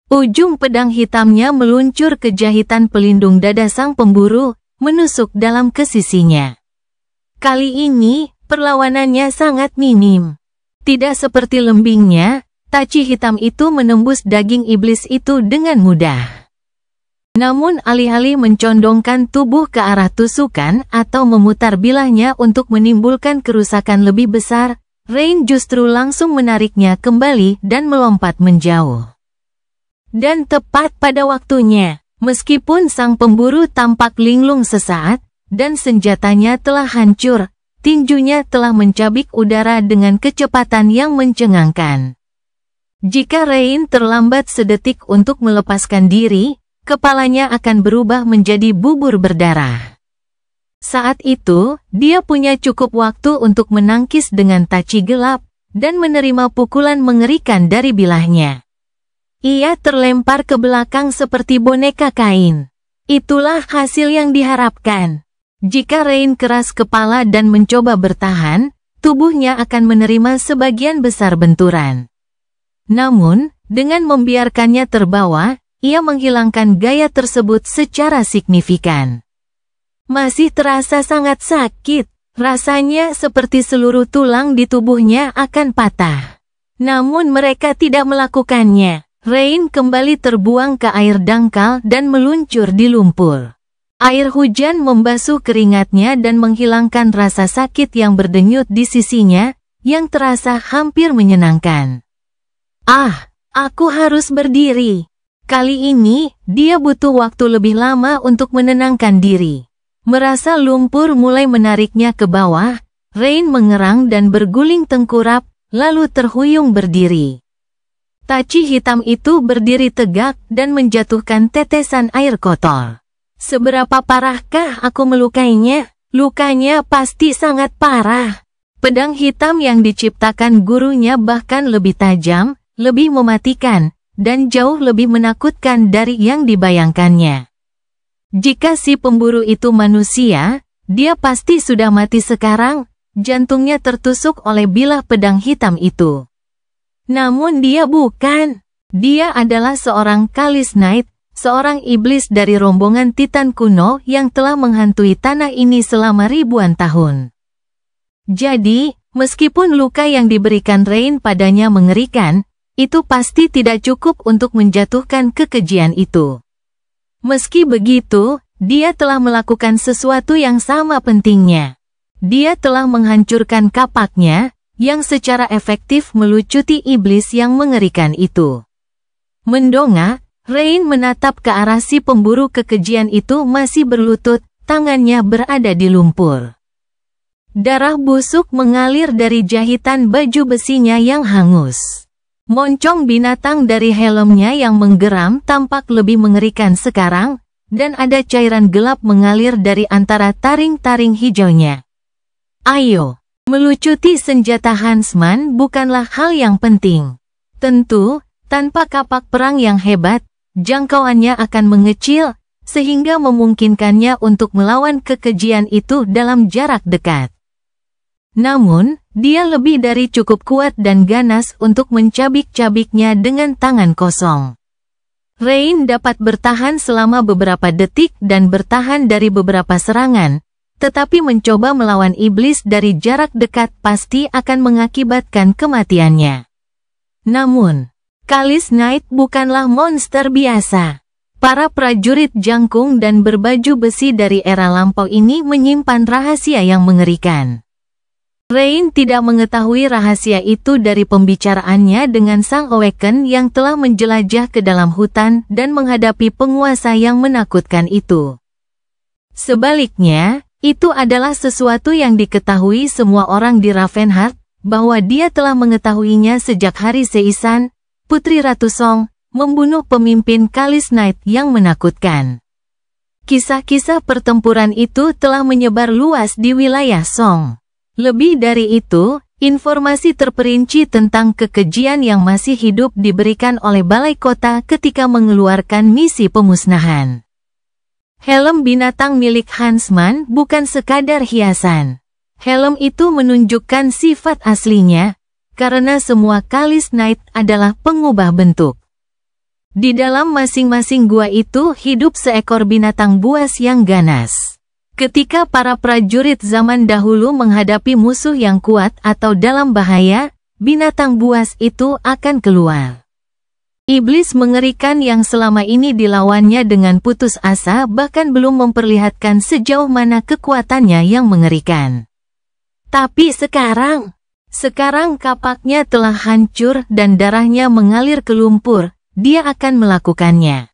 Ujung pedang hitamnya meluncur ke jahitan pelindung dada sang pemburu, menusuk dalam kesisinya. Kali ini, perlawanannya sangat minim. Tidak seperti lembingnya, taci hitam itu menembus daging iblis itu dengan mudah. Namun alih-alih mencondongkan tubuh ke arah tusukan atau memutar bilahnya untuk menimbulkan kerusakan lebih besar, Rain justru langsung menariknya kembali dan melompat menjauh. Dan tepat pada waktunya, meskipun sang pemburu tampak linglung sesaat, dan senjatanya telah hancur, tinjunya telah mencabik udara dengan kecepatan yang mencengangkan. Jika Rain terlambat sedetik untuk melepaskan diri, kepalanya akan berubah menjadi bubur berdarah. Saat itu, dia punya cukup waktu untuk menangkis dengan taci gelap dan menerima pukulan mengerikan dari bilahnya. Ia terlempar ke belakang seperti boneka kain. Itulah hasil yang diharapkan. Jika Rain keras kepala dan mencoba bertahan, tubuhnya akan menerima sebagian besar benturan. Namun, dengan membiarkannya terbawa, ia menghilangkan gaya tersebut secara signifikan. Masih terasa sangat sakit, rasanya seperti seluruh tulang di tubuhnya akan patah. Namun mereka tidak melakukannya. Rain kembali terbuang ke air dangkal dan meluncur di lumpur. Air hujan membasuh keringatnya dan menghilangkan rasa sakit yang berdenyut di sisinya, yang terasa hampir menyenangkan. Aku harus berdiri. Kali ini, dia butuh waktu lebih lama untuk menenangkan diri. Merasa lumpur mulai menariknya ke bawah, Rain mengerang dan berguling tengkurap, lalu terhuyung berdiri. Taci hitam itu berdiri tegak dan menjatuhkan tetesan air kotor. Seberapa parahkah aku melukainya? Lukanya pasti sangat parah. Pedang hitam yang diciptakan gurunya bahkan lebih tajam, lebih mematikan, dan jauh lebih menakutkan dari yang dibayangkannya. Jika si pemburu itu manusia, dia pasti sudah mati sekarang, jantungnya tertusuk oleh bilah pedang hitam itu. Namun dia bukan. Dia adalah seorang Kalis Knight, seorang iblis dari rombongan Titan kuno yang telah menghantui tanah ini selama ribuan tahun. Jadi, meskipun luka yang diberikan Rain padanya mengerikan, itu pasti tidak cukup untuk menjatuhkan kekejian itu. Meski begitu, dia telah melakukan sesuatu yang sama pentingnya. Dia telah menghancurkan kapaknya, yang secara efektif melucuti iblis yang mengerikan itu. Mendongak, Rain menatap ke arah si pemburu kekejian itu masih berlutut, tangannya berada di lumpur. Darah busuk mengalir dari jahitan baju besinya yang hangus. Moncong binatang dari helmnya yang menggeram tampak lebih mengerikan sekarang, dan ada cairan gelap mengalir dari antara taring-taring hijaunya. Ayo! Melucuti senjata Huntsman bukanlah hal yang penting. Tentu, tanpa kapak perang yang hebat, jangkauannya akan mengecil, sehingga memungkinkannya untuk melawan kekejian itu dalam jarak dekat. Namun, dia lebih dari cukup kuat dan ganas untuk mencabik-cabiknya dengan tangan kosong. Rain dapat bertahan selama beberapa detik dan bertahan dari beberapa serangan, tetapi mencoba melawan iblis dari jarak dekat pasti akan mengakibatkan kematiannya. Namun, Kalis Knight bukanlah monster biasa. Para prajurit jangkung dan berbaju besi dari era lampau ini menyimpan rahasia yang mengerikan. Rain tidak mengetahui rahasia itu dari pembicaraannya dengan Sang Awaken yang telah menjelajah ke dalam hutan dan menghadapi penguasa yang menakutkan itu. Sebaliknya, itu adalah sesuatu yang diketahui semua orang di Ravenheart, bahwa dia telah mengetahuinya sejak hari Seisan, Putri Ratu Song, membunuh pemimpin Kalis Knight yang menakutkan. Kisah-kisah pertempuran itu telah menyebar luas di wilayah Song. Lebih dari itu, informasi terperinci tentang kekejian yang masih hidup diberikan oleh Balai Kota ketika mengeluarkan misi pemusnahan. Helm binatang milik Huntsman bukan sekadar hiasan. Helm itu menunjukkan sifat aslinya, karena semua Kalis Knight adalah pengubah bentuk. Di dalam masing-masing gua itu hidup seekor binatang buas yang ganas. Ketika para prajurit zaman dahulu menghadapi musuh yang kuat atau dalam bahaya, binatang buas itu akan keluar. Iblis mengerikan yang selama ini dilawannya dengan putus asa bahkan belum memperlihatkan sejauh mana kekuatannya yang mengerikan. Tapi sekarang kapaknya telah hancur dan darahnya mengalir ke lumpur, dia akan melakukannya.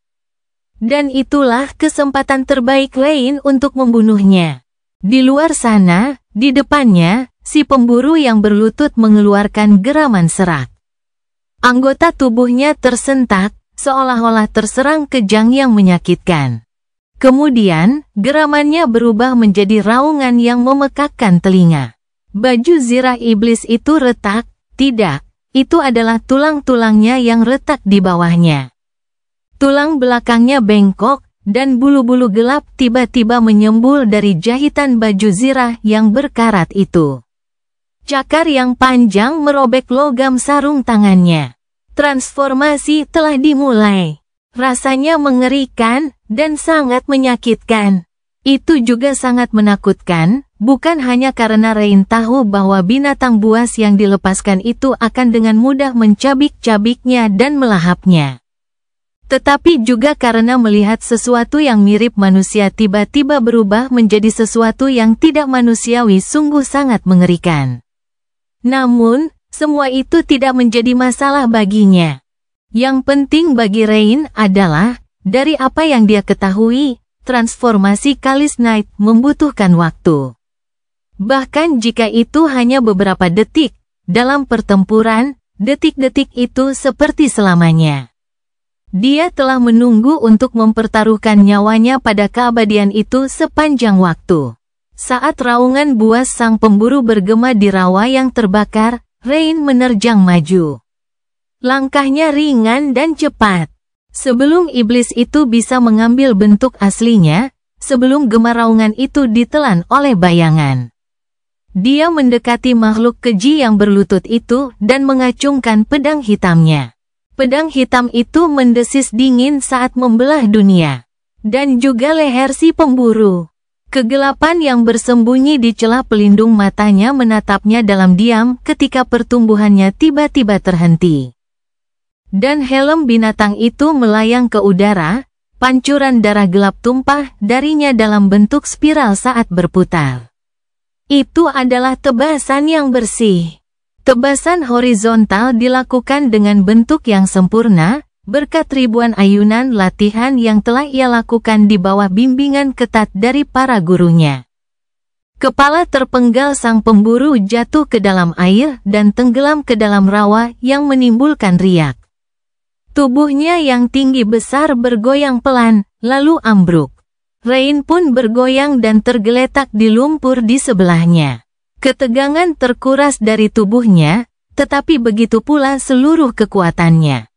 Dan itulah kesempatan terbaik Rain untuk membunuhnya. Di luar sana, di depannya, si pemburu yang berlutut mengeluarkan geraman serak. Anggota tubuhnya tersentak, seolah-olah terserang kejang yang menyakitkan. Kemudian, geramannya berubah menjadi raungan yang memekakkan telinga. Baju zirah iblis itu retak, tidak, itu adalah tulang-tulangnya yang retak di bawahnya. Tulang belakangnya bengkok, dan bulu-bulu gelap tiba-tiba menyembul dari jahitan baju zirah yang berkarat itu. Cakar yang panjang merobek logam sarung tangannya. Transformasi telah dimulai. Rasanya mengerikan, dan sangat menyakitkan. Itu juga sangat menakutkan, bukan hanya karena Rain tahu bahwa binatang buas yang dilepaskan itu akan dengan mudah mencabik-cabiknya dan melahapnya. Tetapi juga karena melihat sesuatu yang mirip manusia tiba-tiba berubah menjadi sesuatu yang tidak manusiawi sungguh sangat mengerikan. Namun, semua itu tidak menjadi masalah baginya. Yang penting bagi Rain adalah, dari apa yang dia ketahui, transformasi Kalis Knight membutuhkan waktu. Bahkan jika itu hanya beberapa detik, dalam pertempuran, detik-detik itu seperti selamanya. Dia telah menunggu untuk mempertaruhkan nyawanya pada keabadian itu sepanjang waktu. Saat raungan buas sang pemburu bergema di rawa yang terbakar, Rain menerjang maju. Langkahnya ringan dan cepat. Sebelum iblis itu bisa mengambil bentuk aslinya, sebelum gema raungan itu ditelan oleh bayangan. Dia mendekati makhluk keji yang berlutut itu dan mengacungkan pedang hitamnya. Pedang hitam itu mendesis dingin saat membelah dunia. Dan juga leher si pemburu. Kegelapan yang bersembunyi di celah pelindung matanya menatapnya dalam diam ketika pertumbuhannya tiba-tiba terhenti. Dan helm binatang itu melayang ke udara, pancuran darah gelap tumpah darinya dalam bentuk spiral saat berputar. Itu adalah tebasan yang bersih. Tebasan horizontal dilakukan dengan bentuk yang sempurna, berkat ribuan ayunan latihan yang telah ia lakukan di bawah bimbingan ketat dari para gurunya. Kepala terpenggal sang pemburu jatuh ke dalam air dan tenggelam ke dalam rawa yang menimbulkan riak. Tubuhnya yang tinggi besar bergoyang pelan, lalu ambruk. Rain pun bergoyang dan tergeletak di lumpur di sebelahnya. Ketegangan terkuras dari tubuhnya, tetapi begitu pula seluruh kekuatannya.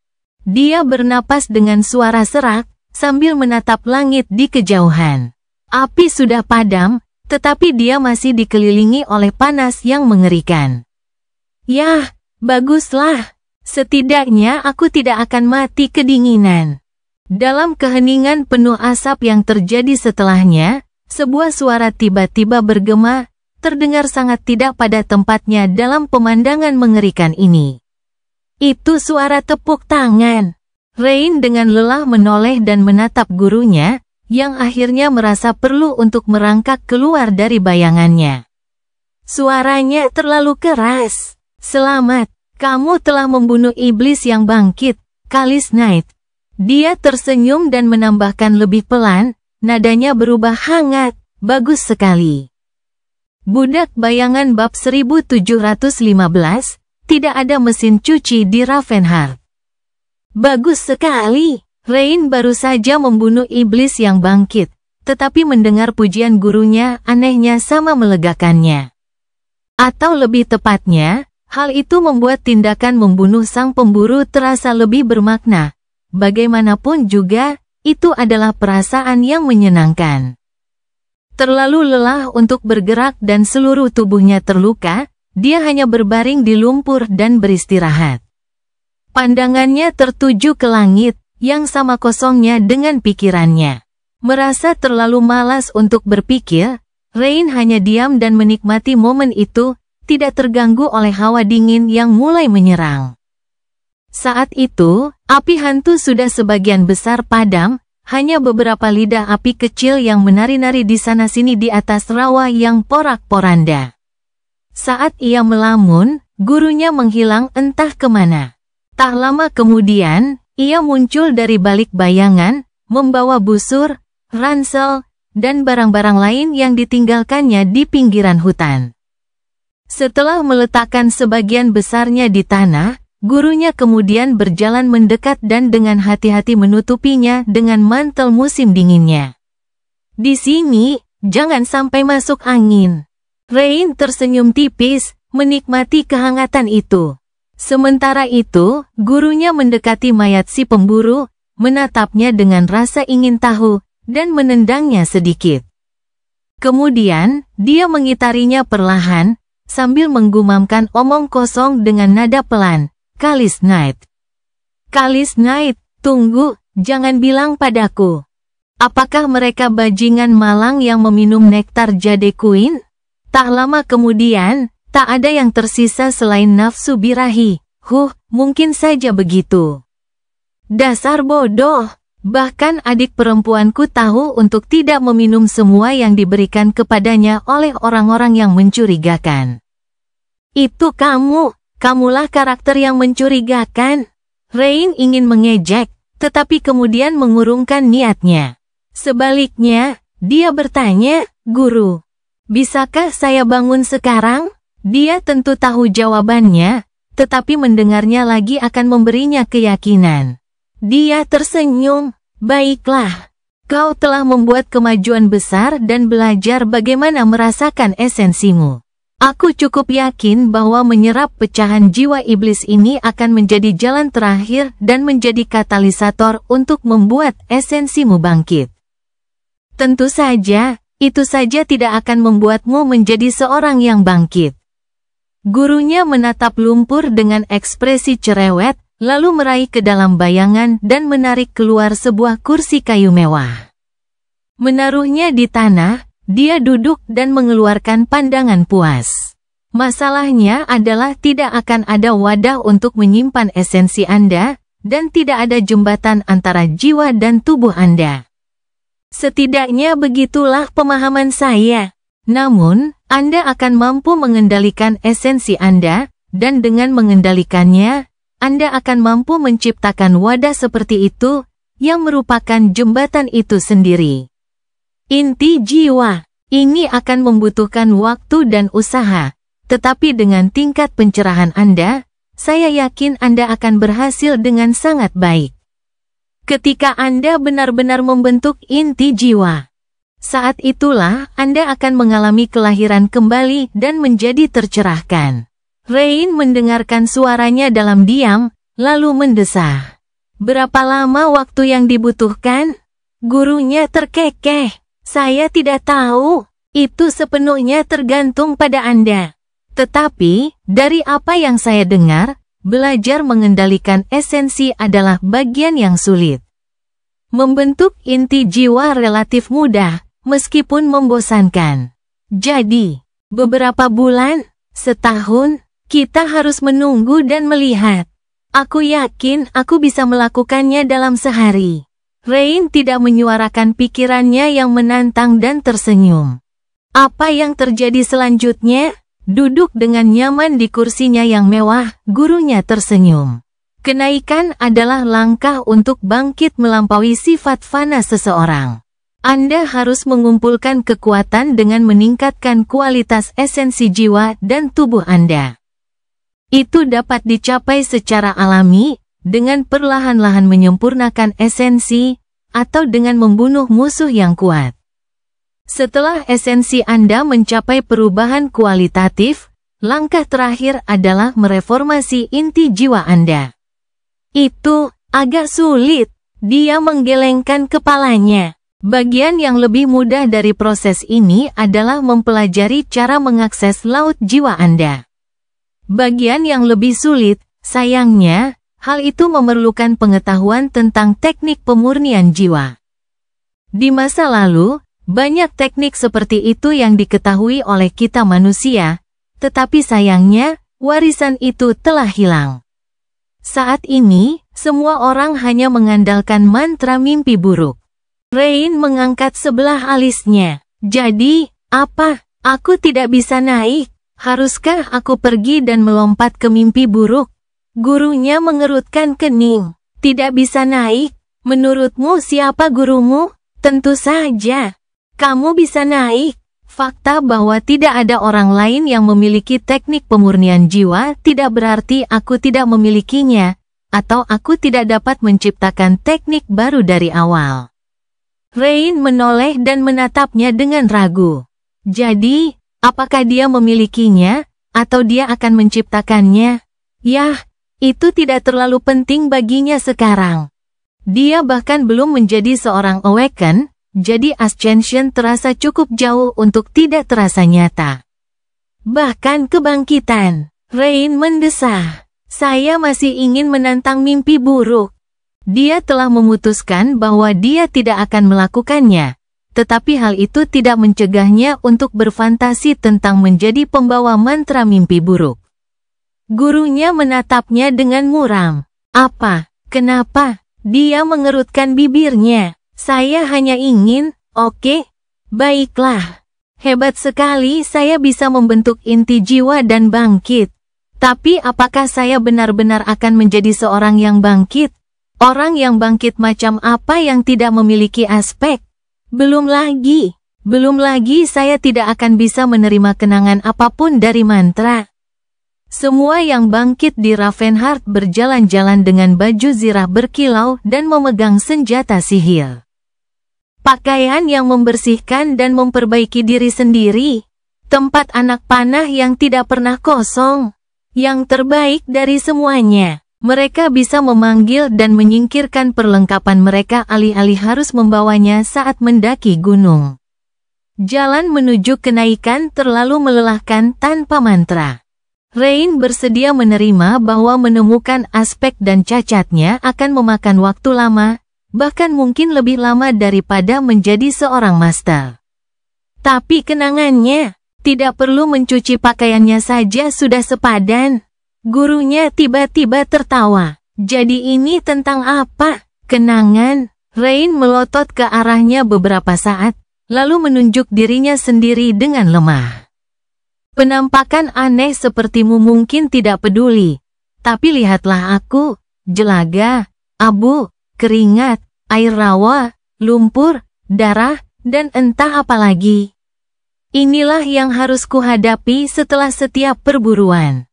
Dia bernapas dengan suara serak, sambil menatap langit di kejauhan. Api sudah padam, tetapi dia masih dikelilingi oleh panas yang mengerikan. Yah, baguslah. Setidaknya aku tidak akan mati kedinginan. Dalam keheningan penuh asap yang terjadi setelahnya, sebuah suara tiba-tiba bergema, terdengar sangat tidak pada tempatnya dalam pemandangan mengerikan ini. Itu suara tepuk tangan. Rain dengan lelah menoleh dan menatap gurunya, yang akhirnya merasa perlu untuk merangkak keluar dari bayangannya. Suaranya terlalu keras. Selamat, kamu telah membunuh iblis yang bangkit, Kalis Knight. Dia tersenyum dan menambahkan lebih pelan, nadanya berubah hangat, bagus sekali. Budak Bayangan bab 1715, tidak ada mesin cuci di Ravenheart. Bagus sekali, Rain baru saja membunuh iblis yang bangkit, tetapi mendengar pujian gurunya anehnya sama melegakannya. Atau lebih tepatnya, hal itu membuat tindakan membunuh sang pemburu terasa lebih bermakna. Bagaimanapun juga, itu adalah perasaan yang menyenangkan. Terlalu lelah untuk bergerak dan seluruh tubuhnya terluka, dia hanya berbaring di lumpur dan beristirahat. Pandangannya tertuju ke langit, yang sama kosongnya dengan pikirannya. Merasa terlalu malas untuk berpikir, Rain hanya diam dan menikmati momen itu, tidak terganggu oleh hawa dingin yang mulai menyerang. Saat itu, api hantu sudah sebagian besar padam, hanya beberapa lidah api kecil yang menari-nari di sana-sini di atas rawa yang porak-poranda. Saat ia melamun, gurunya menghilang entah kemana. Tak lama kemudian, ia muncul dari balik bayangan, membawa busur, ransel, dan barang-barang lain yang ditinggalkannya di pinggiran hutan. Setelah meletakkan sebagian besarnya di tanah, gurunya kemudian berjalan mendekat dan dengan hati-hati menutupinya dengan mantel musim dinginnya. Di sini, jangan sampai masuk angin. Rain tersenyum tipis, menikmati kehangatan itu. Sementara itu, gurunya mendekati mayat si pemburu, menatapnya dengan rasa ingin tahu, dan menendangnya sedikit. Kemudian, dia mengitarinya perlahan, sambil menggumamkan omong kosong dengan nada pelan, "Kalis Knight. Kalis Knight, tunggu, jangan bilang padaku. Apakah mereka bajingan malang yang meminum nektar Jade Queen?" Tak lama kemudian, tak ada yang tersisa selain nafsu birahi. Mungkin saja begitu. Dasar bodoh. Bahkan adik perempuanku tahu untuk tidak meminum semua yang diberikan kepadanya oleh orang-orang yang mencurigakan. Itu kamulah karakter yang mencurigakan. Rain ingin mengejek, tetapi kemudian mengurungkan niatnya. Sebaliknya, dia bertanya, "Guru, bisakah saya bangun sekarang?" Dia tentu tahu jawabannya, tetapi mendengarnya lagi akan memberinya keyakinan. Dia tersenyum. "Baiklah, kau telah membuat kemajuan besar dan belajar bagaimana merasakan esensimu. Aku cukup yakin bahwa menyerap pecahan jiwa iblis ini akan menjadi jalan terakhir dan menjadi katalisator untuk membuat esensimu bangkit. Tentu saja, itu saja tidak akan membuatmu menjadi seorang yang bangkit." Gurunya menatap lumpur dengan ekspresi cerewet, lalu meraih ke dalam bayangan dan menarik keluar sebuah kursi kayu mewah. Menaruhnya di tanah, dia duduk dan mengeluarkan pandangan puas. Masalahnya adalah tidak akan ada wadah untuk menyimpan esensi Anda, dan tidak ada jembatan antara jiwa dan tubuh Anda. Setidaknya begitulah pemahaman saya. Namun, Anda akan mampu mengendalikan esensi Anda, dan dengan mengendalikannya, Anda akan mampu menciptakan wadah seperti itu, yang merupakan jembatan itu sendiri. Inti jiwa. Ini akan membutuhkan waktu dan usaha, tetapi dengan tingkat pencerahan Anda, saya yakin Anda akan berhasil dengan sangat baik. Ketika Anda benar-benar membentuk inti jiwa, saat itulah Anda akan mengalami kelahiran kembali dan menjadi tercerahkan. Rain mendengarkan suaranya dalam diam, lalu mendesah. "Berapa lama waktu yang dibutuhkan?" Gurunya terkekeh. "Saya tidak tahu. Itu sepenuhnya tergantung pada Anda. Tetapi, dari apa yang saya dengar, belajar mengendalikan esensi adalah bagian yang sulit. Membentuk inti jiwa relatif mudah, meskipun membosankan. Jadi, beberapa bulan, setahun, kita harus menunggu dan melihat. Aku yakin aku bisa melakukannya dalam sehari." Rain tidak menyuarakan pikirannya yang menantang dan tersenyum. Apa yang terjadi selanjutnya? Duduk dengan nyaman di kursinya yang mewah, gurunya tersenyum. Kenaikan adalah langkah untuk bangkit melampaui sifat fana seseorang. Anda harus mengumpulkan kekuatan dengan meningkatkan kualitas esensi jiwa dan tubuh Anda. Itu dapat dicapai secara alami, dengan perlahan-lahan menyempurnakan esensi, atau dengan membunuh musuh yang kuat. Setelah esensi Anda mencapai perubahan kualitatif, langkah terakhir adalah mereformasi inti jiwa Anda. Itu agak sulit. Dia menggelengkan kepalanya. Bagian yang lebih mudah dari proses ini adalah mempelajari cara mengakses laut jiwa Anda. Bagian yang lebih sulit, sayangnya, hal itu memerlukan pengetahuan tentang teknik pemurnian jiwa. Di masa lalu, banyak teknik seperti itu yang diketahui oleh kita manusia, tetapi sayangnya, warisan itu telah hilang. Saat ini, semua orang hanya mengandalkan mantra mimpi buruk. Rain mengangkat sebelah alisnya. "Jadi, apa? Aku tidak bisa naik. Haruskah aku pergi dan melompat ke mimpi buruk?" Gurunya mengerutkan kening. "Tidak bisa naik? Menurutmu siapa gurumu?" "Tentu saja. Kamu bisa naik. Fakta bahwa tidak ada orang lain yang memiliki teknik pemurnian jiwa tidak berarti aku tidak memilikinya, atau aku tidak dapat menciptakan teknik baru dari awal. Rain menoleh dan menatapnya dengan ragu. Jadi, apakah dia memilikinya, atau dia akan menciptakannya? Yah, itu tidak terlalu penting baginya sekarang. Dia bahkan belum menjadi seorang awaken, jadi ascension terasa cukup jauh untuk tidak terasa nyata. Bahkan kebangkitan, Rain mendesah. Saya masih ingin menantang mimpi buruk. Dia telah memutuskan bahwa dia tidak akan melakukannya, tetapi hal itu tidak mencegahnya untuk berfantasi tentang menjadi pembawa mantra mimpi buruk. Gurunya menatapnya dengan muram. Apa? Kenapa? Dia mengerutkan bibirnya. Saya hanya ingin, oke, baiklah. Hebat sekali saya bisa membentuk inti jiwa dan bangkit. Tapi apakah saya benar-benar akan menjadi seorang yang bangkit? Orang yang bangkit macam apa yang tidak memiliki aspek? Belum lagi saya tidak akan bisa menerima kenangan apapun dari mantra. Semua yang bangkit di Ravenheart berjalan-jalan dengan baju zirah berkilau dan memegang senjata sihir. Pakaian yang membersihkan dan memperbaiki diri sendiri. Tempat anak panah yang tidak pernah kosong. Yang terbaik dari semuanya. Mereka bisa memanggil dan menyingkirkan perlengkapan mereka alih-alih harus membawanya saat mendaki gunung. Jalan menuju kenaikan terlalu melelahkan tanpa mantra. Rain bersedia menerima bahwa menemukan aspek dan cacatnya akan memakan waktu lama, bahkan mungkin lebih lama daripada menjadi seorang master. Tapi kenangannya, tidak perlu mencuci pakaiannya saja sudah sepadan. Gurunya tiba-tiba tertawa. Jadi ini tentang apa? Kenangan? Rain melotot ke arahnya beberapa saat, lalu menunjuk dirinya sendiri dengan lemah. Penampakan aneh sepertimu mungkin tidak peduli. Tapi lihatlah aku, jelaga, abu, keringat, air rawa, lumpur, darah, dan entah apa lagi. Inilah yang harus kuhadapi setelah setiap perburuan.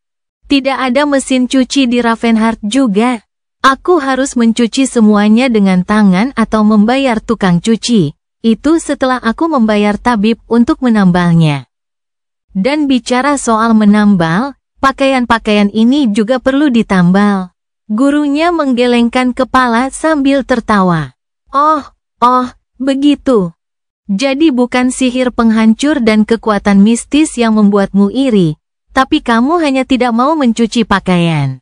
Tidak ada mesin cuci di Ravenheart juga. Aku harus mencuci semuanya dengan tangan atau membayar tukang cuci. Itu setelah aku membayar tabib untuk menambalnya. Dan bicara soal menambal, pakaian-pakaian ini juga perlu ditambal. Gurunya menggelengkan kepala sambil tertawa. Oh, begitu. Jadi bukan sihir penghancur dan kekuatan mistis yang membuatmu iri, tapi kamu hanya tidak mau mencuci pakaian.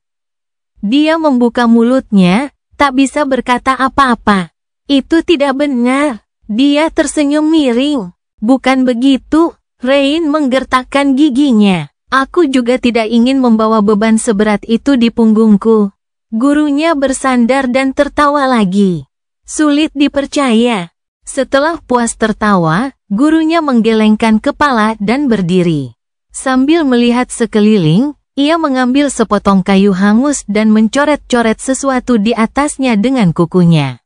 Dia membuka mulutnya, tak bisa berkata apa-apa. Itu tidak benar. Dia tersenyum miring. Bukan begitu, Rain menggertakkan giginya. Aku juga tidak ingin membawa beban seberat itu di punggungku. Gurunya bersandar dan tertawa lagi. Sulit dipercaya. Setelah puas tertawa, gurunya menggelengkan kepala dan berdiri. Sambil melihat sekeliling, ia mengambil sepotong kayu hangus dan mencoret-coret sesuatu di atasnya dengan kukunya.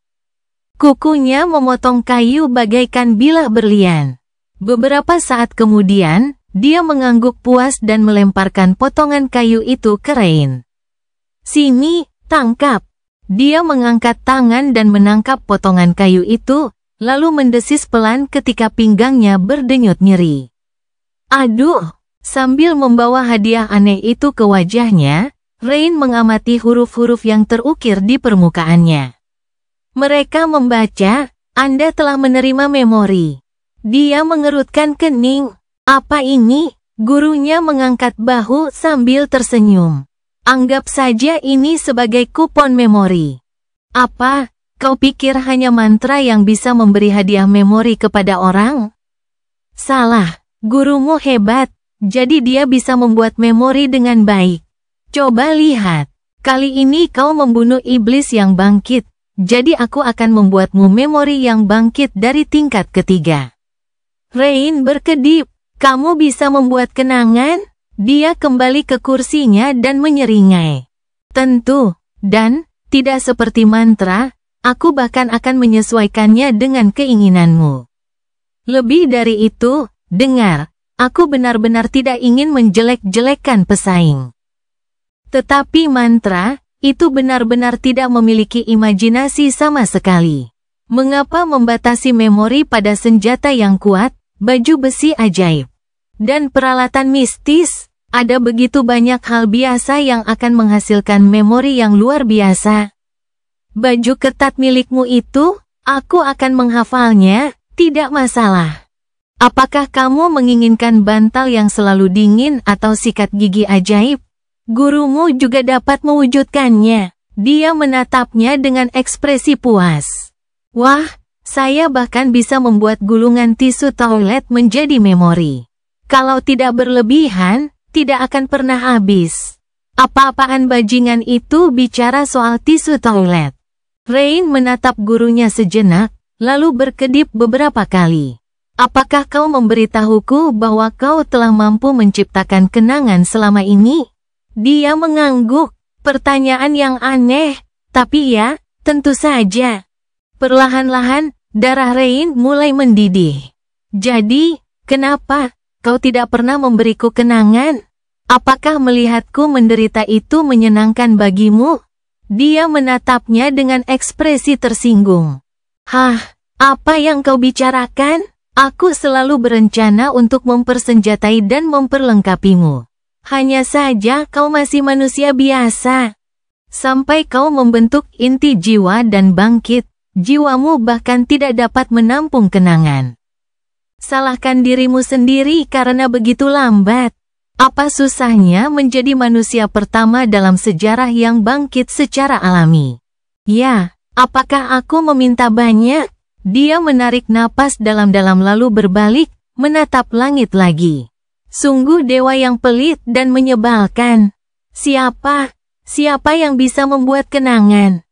Kukunya memotong kayu bagaikan bilah berlian. Beberapa saat kemudian, dia mengangguk puas dan melemparkan potongan kayu itu ke Rain. Sini, tangkap. Dia mengangkat tangan dan menangkap potongan kayu itu, lalu mendesis pelan ketika pinggangnya berdenyut nyeri. Aduh! Sambil membawa hadiah aneh itu ke wajahnya, Rain mengamati huruf-huruf yang terukir di permukaannya. Mereka membaca, Anda telah menerima memori. Dia mengerutkan kening. Apa ini? Gurunya mengangkat bahu sambil tersenyum. Anggap saja ini sebagai kupon memori. Apa? Kau pikir hanya mantra yang bisa memberi hadiah memori kepada orang? Salah, gurumu hebat. Jadi dia bisa membuat memori dengan baik. Coba lihat. Kali ini kau membunuh iblis yang bangkit. Jadi aku akan membuatmu memori yang bangkit dari tingkat ketiga. Rain berkedip. Kamu bisa membuat kenangan? Dia kembali ke kursinya dan menyeringai. Tentu. Dan, tidak seperti mantra, aku bahkan akan menyesuaikannya dengan keinginanmu. Lebih dari itu, dengar, aku benar-benar tidak ingin menjelek-jelekkan pesaing. Tetapi mantra, itu benar-benar tidak memiliki imajinasi sama sekali. Mengapa membatasi memori pada senjata yang kuat, baju besi ajaib, dan peralatan mistis? Ada begitu banyak hal biasa yang akan menghasilkan memori yang luar biasa. Baju ketat milikmu itu, aku akan menghafalnya, tidak masalah. Apakah kamu menginginkan bantal yang selalu dingin atau sikat gigi ajaib? Gurumu juga dapat mewujudkannya. Dia menatapnya dengan ekspresi puas. Wah, saya bahkan bisa membuat gulungan tisu toilet menjadi memori. Kalau tidak berlebihan, tidak akan pernah habis. Apa-apaan bajingan itu bicara soal tisu toilet. Rain menatap gurunya sejenak, lalu berkedip beberapa kali. Apakah kau memberitahuku bahwa kau telah mampu menciptakan kenangan selama ini? Dia mengangguk, pertanyaan yang aneh, tapi ya, tentu saja. Perlahan-lahan, darah Rain mulai mendidih. Jadi, kenapa kau tidak pernah memberiku kenangan? Apakah melihatku menderita itu menyenangkan bagimu? Dia menatapnya dengan ekspresi tersinggung. Hah, apa yang kau bicarakan? Aku selalu berencana untuk mempersenjatai dan memperlengkapimu. Hanya saja kau masih manusia biasa. Sampai kau membentuk inti jiwa dan bangkit, jiwamu bahkan tidak dapat menampung kenangan. Salahkan dirimu sendiri karena begitu lambat. Apa susahnya menjadi manusia pertama dalam sejarah yang bangkit secara alami? Ya, apakah aku meminta banyak? Dia menarik napas dalam-dalam lalu berbalik, menatap langit lagi. Sungguh dewa yang pelit dan menyebalkan. Siapa yang bisa membuat kenangan?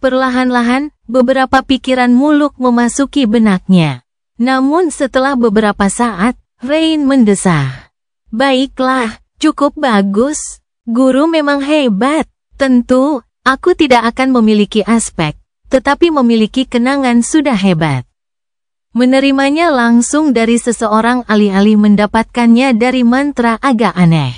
Perlahan-lahan, beberapa pikiran muluk memasuki benaknya. Namun setelah beberapa saat, Rain mendesah. Baiklah, cukup bagus. Guru memang hebat. Tentu, aku tidak akan memiliki aspek, tetapi memiliki kenangan sudah hebat. Menerimanya langsung dari seseorang alih-alih mendapatkannya dari mantra agak aneh.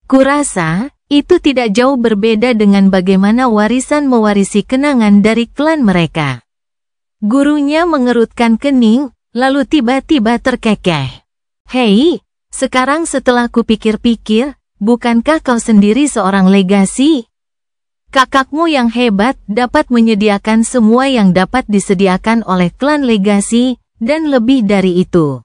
Kurasa, itu tidak jauh berbeda dengan bagaimana warisan mewarisi kenangan dari klan mereka. Gurunya mengerutkan kening, lalu tiba-tiba terkekeh. Hei, sekarang setelah kupikir-pikir, bukankah kau sendiri seorang legasi? Kakakmu yang hebat dapat menyediakan semua yang dapat disediakan oleh klan legasi, dan lebih dari itu.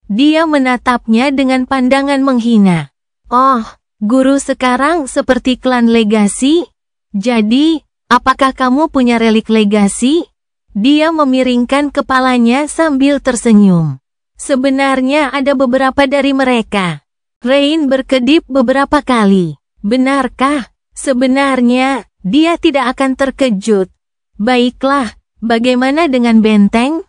Dia menatapnya dengan pandangan menghina. Oh, guru sekarang seperti klan legasi? Jadi, apakah kamu punya relik legasi? Dia memiringkan kepalanya sambil tersenyum. Sebenarnya ada beberapa dari mereka. Rain berkedip beberapa kali. Benarkah? Sebenarnya, dia tidak akan terkejut. Baiklah, bagaimana dengan benteng?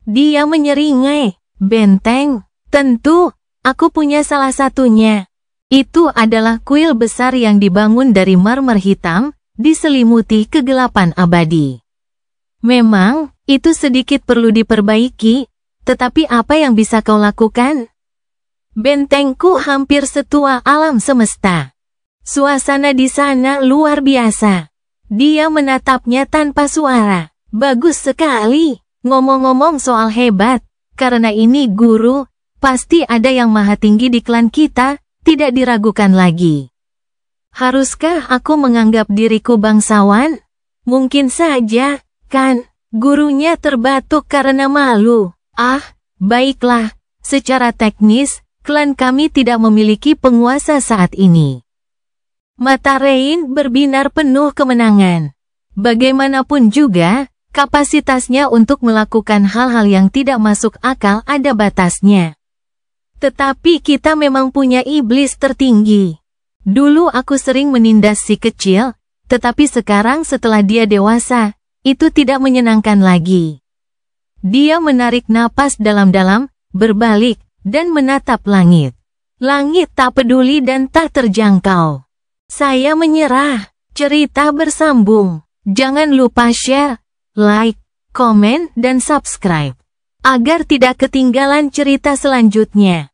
Dia menyeringai. Benteng? Tentu, aku punya salah satunya. Itu adalah kuil besar yang dibangun dari marmer hitam, diselimuti kegelapan abadi. Memang, itu sedikit perlu diperbaiki, tetapi apa yang bisa kau lakukan? Bentengku hampir setua alam semesta. Suasana di sana luar biasa. Dia menatapnya tanpa suara. Bagus sekali. Ngomong-ngomong soal hebat, karena ini guru, pasti ada yang maha tinggi di klan kita, tidak diragukan lagi. Haruskah aku menganggap diriku bangsawan? Mungkin saja, kan? Gurunya terbatuk karena malu. Ah, baiklah. Secara teknis, klan kami tidak memiliki penguasa saat ini. Mata Rain berbinar penuh kemenangan. Bagaimanapun juga, kapasitasnya untuk melakukan hal-hal yang tidak masuk akal ada batasnya. Tetapi kita memang punya iblis tertinggi. Dulu aku sering menindas si kecil, tetapi sekarang setelah dia dewasa, itu tidak menyenangkan lagi. Dia menarik napas dalam-dalam, berbalik, dan menatap langit. Langit tak peduli dan tak terjangkau. Saya menyerah. Cerita bersambung. Jangan lupa share, like, komen, dan subscribe. agar tidak ketinggalan cerita selanjutnya.